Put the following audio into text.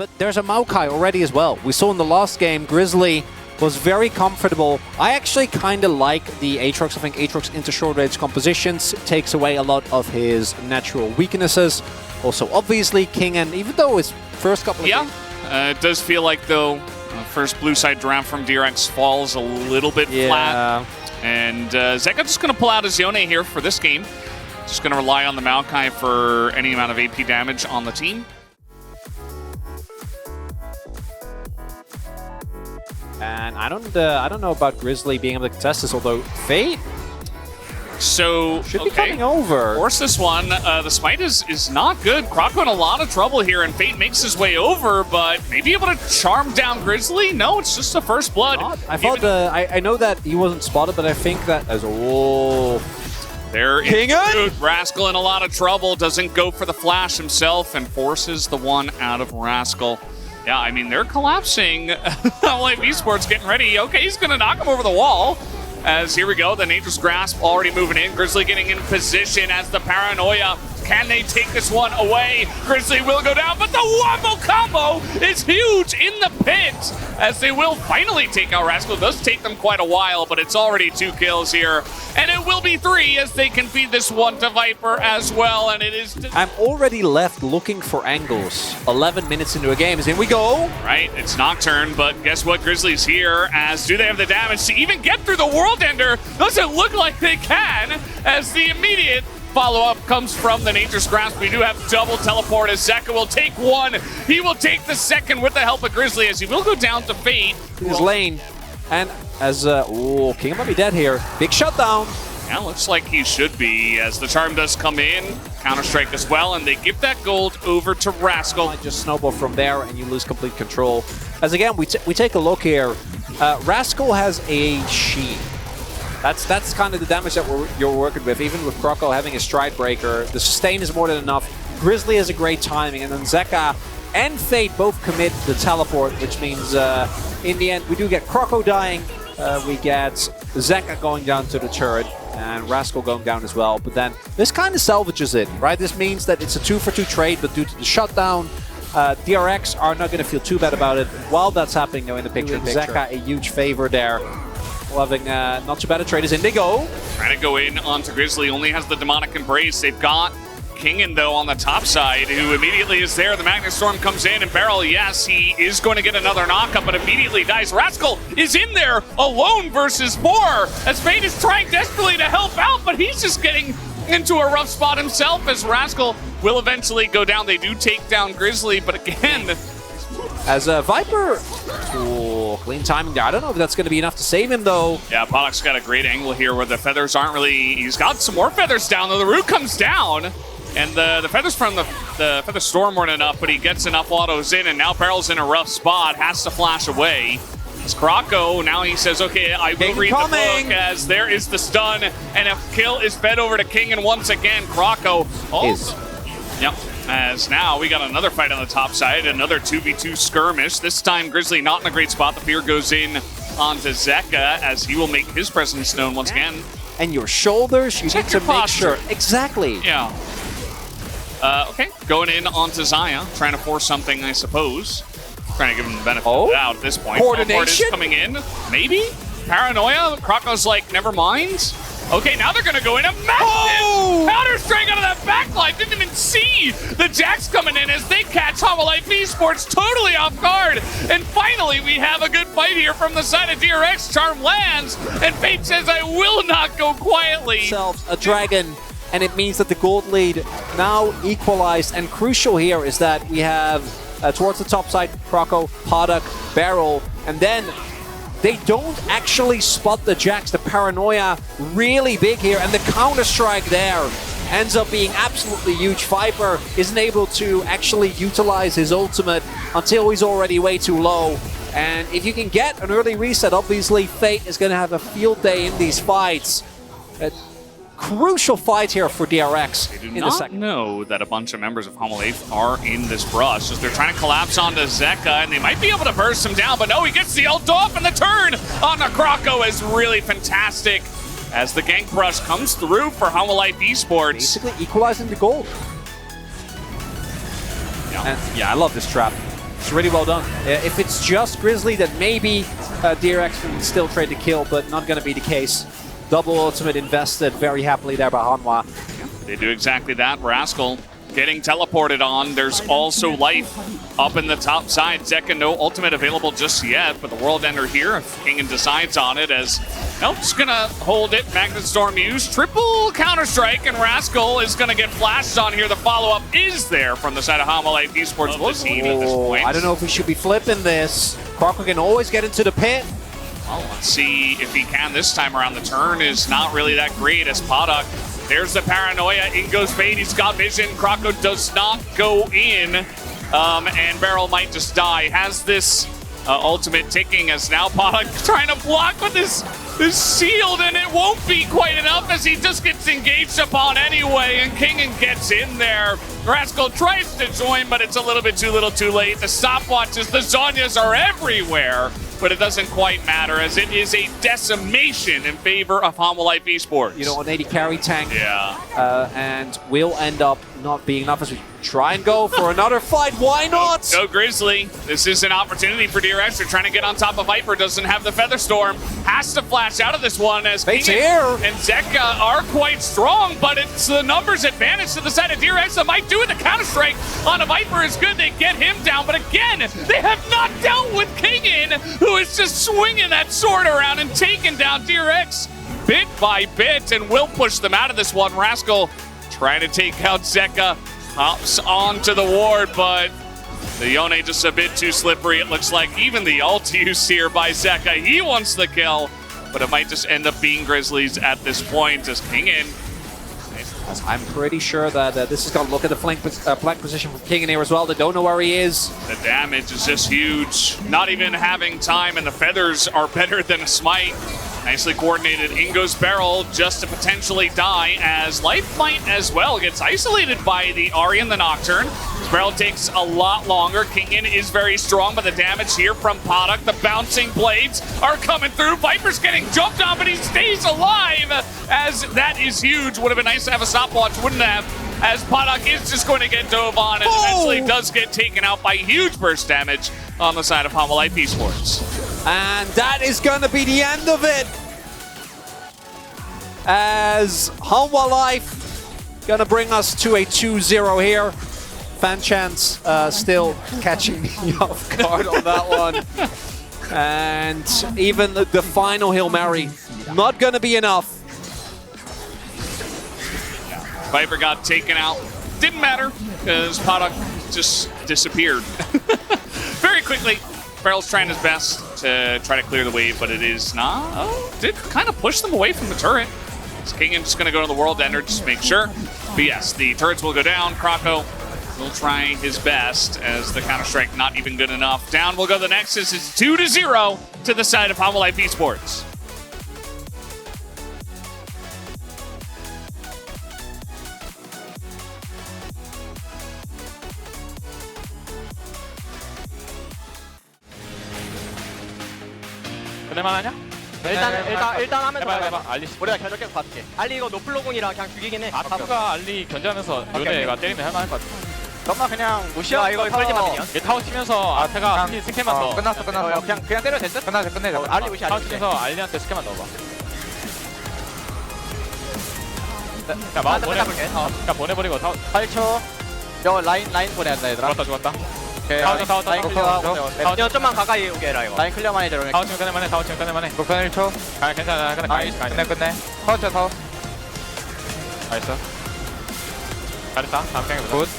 but there's a Maokai already as well. We saw in the last game, Grizzly was very comfortable. I actually kind of like the Aatrox. I think Aatrox into short range compositions takes away a lot of his natural weaknesses. Also, obviously, Kingen, even though his first couple of games... it does feel like, though, first blue side draft from DRX falls a little bit flat. And Zeka just going to pull out his Yone here for this game. Just going to rely on the Maokai for any amount of AP damage on the team. And I don't know about Grizzly being able to contest this, although Fate should be coming over. Force this one. The smite is not good. Croco in a lot of trouble here, and Fate makes his way over, but maybe able to charm down Grizzly? No, it's just the first blood. I thought I know that he wasn't spotted, but I think that as there is Rascal in a lot of trouble. Doesn't go for the flash himself and forces the one out of Rascal. Yeah, I mean, they're collapsing. LA Esports getting ready. Okay, he's going to knock him over the wall. As here we go, the Nature's Grasp already moving in. Grizzly getting in position as the Paranoia. Can they take this one away? Grizzly will go down, but the wombo combo is huge in the pit as they will finally take out Rascal. It does take them quite a while, but it's already 2 kills here. And it will be 3 as they can feed this one to Viper as well. And it is... I'm already left looking for angles. 11 minutes into a game, as in we go. Right, it's Nocturne, but guess what? Grizzly's here, as do they have the damage to even get through the World Ender? Doesn't look like they can, as the immediate follow-up comes from the Nature's Grasp. We do have double teleport as Zeka will take one. He will take the second with the help of Grizzly as he will go down to Fate. His lane. And as, King might be dead here. Big shutdown. Yeah, looks like he should be as the charm does come in. Counter-strike as well, and they give that gold over to Rascal. Might just snowball from there and you lose complete control. As again, we take a look here. Rascal has a shield. That's kind of the damage that you're working with. Even with Croco having a Stride Breaker, the sustain is more than enough. Grizzly has a great timing, and then Zeka and Fate both commit the teleport, which means in the end we do get Croco dying, we get Zeka going down to the turret, and Rascal going down as well. But then this kind of salvages it, right? This means that it's a 2-for-2 trade, but due to the shutdown, DRX are not going to feel too bad about it. While that's happening, though, in the picture, Zeka a huge favor there. Loving not too bad a trade as in they go. Trying to go in onto Grizzly, only has the Demonic Embrace. They've got Kingen, though, on the top side, who immediately is there. The Magnet Storm comes in, and Barrel, yes, he is going to get another knockup, but immediately dies. Rascal is in there alone versus 4, as Fate is trying desperately to help out, but he's just getting into a rough spot himself, as Rascal will eventually go down. They do take down Grizzly, but again... As Viper... clean timing there. I don't know if that's going to be enough to save him, though. Yeah, Podok's got a great angle here where the feathers aren't really... He's got some more feathers down, though. The root comes down, and the feathers from the Feather Storm weren't enough, but he gets enough autos in, and now Peril's in a rough spot, has to flash away. It's Croco. Now he says, okay, I will read the book, as there is the stun, and a kill is fed over to King, and once again, Croco... Yep. As now we got another fight on the top side, another 2v2 skirmish. This time Grizzly not in a great spot. The fear goes in onto Zeka as he will make his presence known once again. And your shoulders, you need to make sure. Exactly. Yeah. Okay, going in onto Zaya, trying to force something, I suppose. Trying to give him the benefit of the doubt at this point. Coordination? Is coming in, maybe? Paranoia, Croco's like, never mind. Okay, now they're gonna go in a massive counter-strike out of that backline. Didn't even see the Jacks coming in as they catch Homolife Esports totally off guard. And finally, we have a good fight here from the side of DRX. Charm lands, and Fate says, I will not go quietly. A dragon, and it means that the gold lead now equalized. And crucial here is that we have, towards the top side, Croco, Podok, Barrel, and then they don't actually spot the Jacks. The Paranoia really big here, and the counter-strike there ends up being absolutely huge. Viper isn't able to actually utilize his ultimate until he's already way too low. And if you can get an early reset, obviously Fate is going to have a field day in these fights. A crucial fight here for DRX. They do not know that a bunch of members of Homolife are in this brush, as they're trying to collapse onto Zeka, and they might be able to burst him down, but no, he gets the ult off, and the turn on the Croco is really fantastic as the gank brush comes through for Homolife Esports. Basically equalizing the gold. Yeah. And yeah, I love this trap. It's really well done. If it's just Grizzly, then maybe DRX can still trade the kill, but not going to be the case. Double ultimate invested very happily there by Hanwha. They do exactly that. Rascal getting teleported on. There's also life up in the top side. Zeka, no ultimate available just yet, but the World Ender here, if Kingen decides on it, as nope, just gonna hold it. Magnet Storm used. Triple Counter-Strike, and Rascal is gonna get flashed on here. The follow-up is there from the side of Hanwha Life Esports with the team at this point. I don't know if we should be flipping this. Croco can always get into the pit. Well, let's see if he can this time around. The turn is not really that great as Padak. There's the paranoia. In goes Fade. He's got vision. Croco does not go in. And Barrel might just die. Has this ultimate ticking as now Padak trying to block with this shield, and it won't be quite enough as he just gets engaged upon anyway, and Kingen gets in there. Rascal tries to join, but it's a little bit too little too late. The stopwatches, the Zonyas are everywhere, but it doesn't quite matter as it is a decimation in favor of Hanwha Life Esports. You know, an 80 carry tank. Yeah. And will end up not being enough as we try and go for another fight. Why not? Go Grizzly. This is an opportunity for DRX. They're trying to get on top of Viper. Doesn't have the Feather Storm. Has to flash out of this one as Kingen and Zeka are quite strong, but it's the numbers advantage to the side of DRX that might do it. The Counter-Strike on a Viper is good. They get him down, but again, they have not dealt with Kingen, who is just swinging that sword around and taking down DRX bit by bit, and will push them out of this one. Rascal trying to take out Zeka. Hops onto the ward, but the Yone just a bit too slippery. It looks like even the ult use here by Zeka. He wants the kill, but it might just end up being Grizzlies at this point as Kingen. I'm pretty sure that this is going to look at the flank position from Kingen here as well. They don't know where he is. The damage is just huge. Not even having time, and the feathers are better than a smite. Nicely coordinated. In goes Barrel just to potentially die, as Life might as well. Gets isolated by the Ahri and the Nocturne. Barrel takes a lot longer. Kingen is very strong, but the damage here from Padak, the bouncing blades are coming through. Viper's getting jumped on, but he stays alive, as that is huge. Would have been nice to have a stopwatch, wouldn't have? As Padak is just going to get dove on and eventually does get taken out by huge burst damage on the side of Hanwha Life Esports. And that is going to be the end of it. As Hanwha Life going to bring us to a 2-0 here. Fan chants still catching me off guard on that one. And even the final Hail Mary, not going to be enough. Viper got taken out. Didn't matter, because Padak just disappeared. Very quickly, Barrel's trying his best to try to clear the wave, but it is not. Oh, did kind of push them away from the turret. So Kingen's just going to go to the World Ender just to make sure. But yes, the turrets will go down. Croco will try his best as the Counter-Strike not even good enough. Down will go the Nexus. It's 2-0 to the side of Hanwha Life Esports. 끝낼만하냐? 일단 하면서 해봐. 알리 우리가 견적 계속 받을게. 알리 이거 노플로공이랑 그냥 죽이긴 해. 타브가 알리 견제하면서 요네가 때리면 할만할 것 같아. 정말 그냥 무시하고 이거 털지만 그냥. 얘 타워 치면서 아테가 스캔만 넣어. 끝났어. 그냥 때려 됐어? 끝내자. 알리 무시 타워 치면서 알리한테 스캔만 넣어봐. 야 마우 보내볼게. 야 보내버리고 타워 8초. 여 라인 보내야 돼 얘들아. 죽었다. 타워 라인 클리어. 좀만 가까이 오게 해라 이거. 라인 클리어만 해줘. 타워 치면 끝낼만해. 녹턴 1초. 아 괜찮아. 끝내. 타워. 나이스. 잘했다. 다음 경기 보자. 굿.